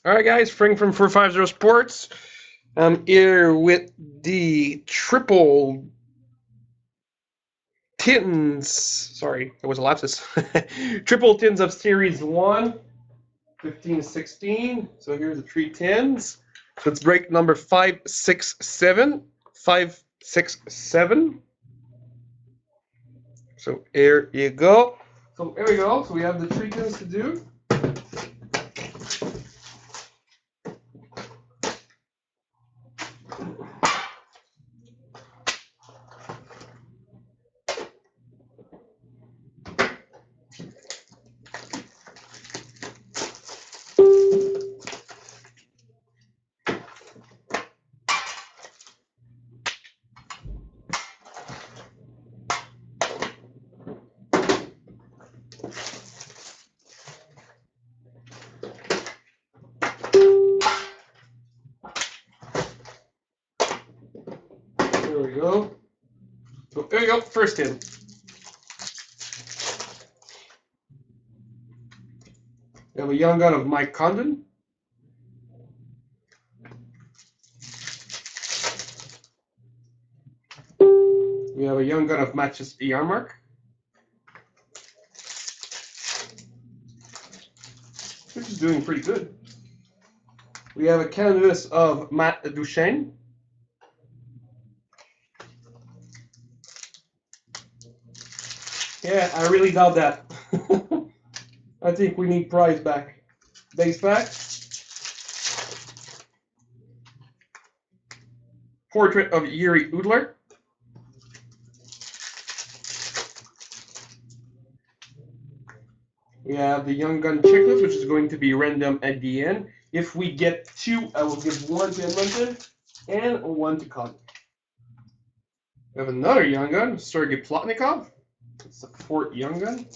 All right, guys, Frank from 450 Sports. I'm here with the triple tins. Sorry, that was a lapsus. Triple tins of Series 1, 15 to 16. So here's the three tins. So it's break number 567. 567. So here you go. So here we go. So we have the three tins to do. There we go. So there you go. First tin. We have a young gun of Mike Condon. We have a young gun of Matches Yarmark. Which is doing pretty good. We have a canvas of Matt Duchesne. Yeah, I really doubt that. I think we need prize back. Base pack. Portrait of Yuri Udler. We have the Young Gun checklist, which is going to be random at the end. If we get two, I will give one to Edmonton and one to Connor. We have another Young Gun, Sergei Plotnikov. It's a Fort Young Gun.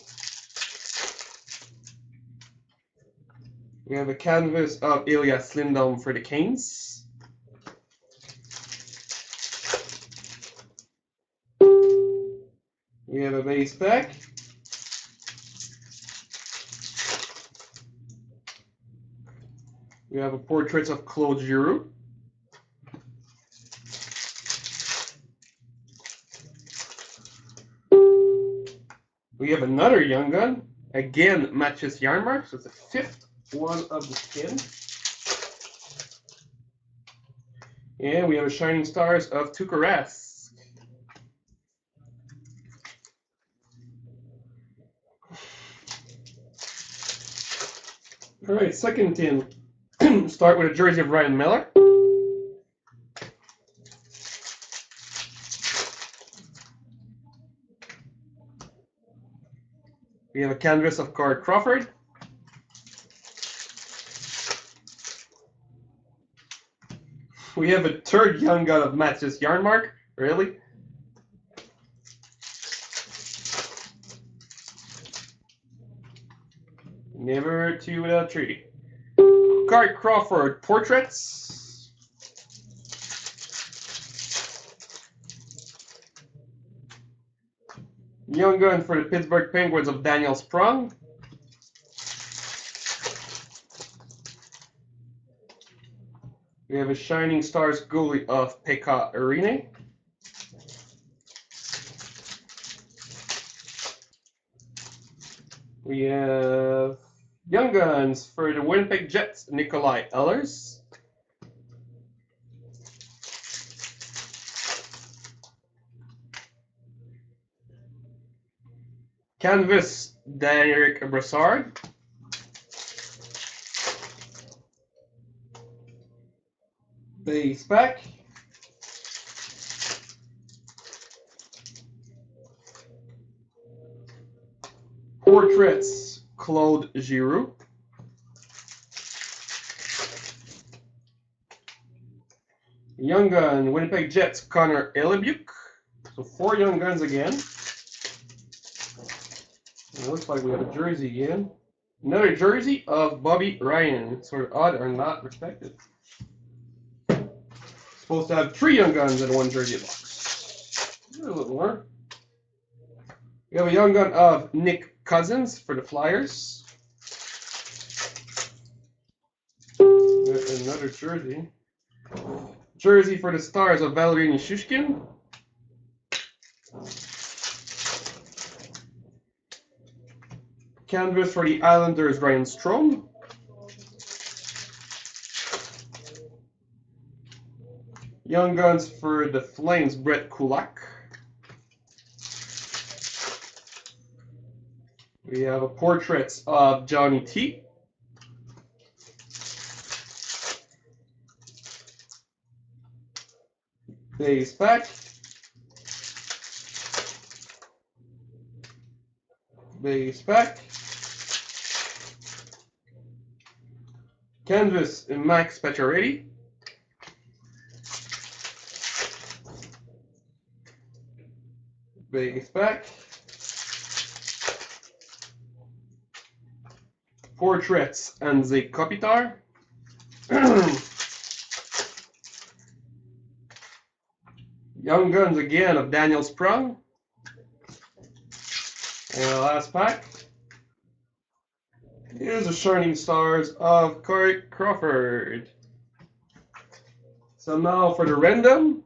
We have a canvas of Elias Lindholm for the Canes. We have a base pack. We have a portrait of Claude Giroux. We have another Young Gun. Again, Matches Yarmark. So it's the fifth one of the tin. And we have a Shining Stars of Tuukka Rask. All right, second tin. Start with a jersey of Ryan Miller. We have a canvas of Corey Crawford. We have a third Young Gun of Matches Yarmark. Really? Never two without three. Corey Crawford portraits. Young Gun for the Pittsburgh Penguins of Daniel Sprong. We have a Shining Stars goalie of Pekka Rinne. We have Young Guns for the Winnipeg Jets, Nikolai Ehlers. Canvas, Daniel Brassard. Base pack. Portraits, Claude Giroux. Young Gun, Winnipeg Jets, Connor Hellebuyck. So 4 Young Guns again. It looks like we have a jersey again. Another jersey of Bobby Ryan. Sort of odd or not respected. Supposed to have 3 Young Guns in one jersey box. A little more. We have a Young Gun of Nick Cousins for the Flyers. Another jersey. Jersey for the Stars of Valeri Nichushkin. Canvas for the Islanders, Ryan Strome. Young Guns for the Flames, Brett Kulak. We have a portrait of Johnny T. Base pack. Base pack. Canvas, Max Pacioretty. Base pack. Portraits, Anze Kopitar. Young Guns again of Daniel Sprung. And the last pack. Here's the Shining Stars of Corey Crawford. So now for the random.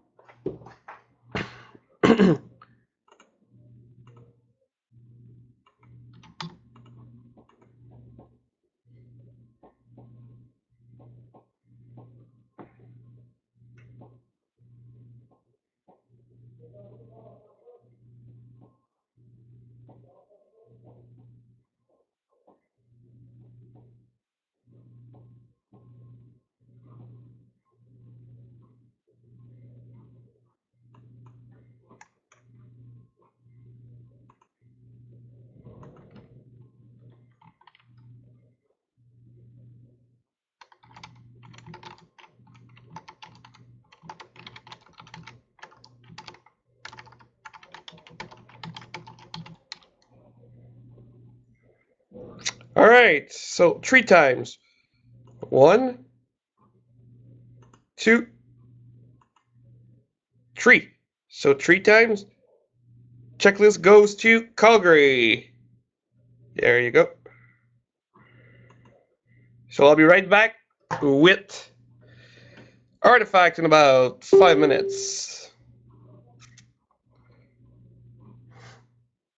All right, so 3 times. 1, 2, 3. So 3 times. Checklist goes to Calgary. There you go. So I'll be right back with artifacts in about 5 minutes.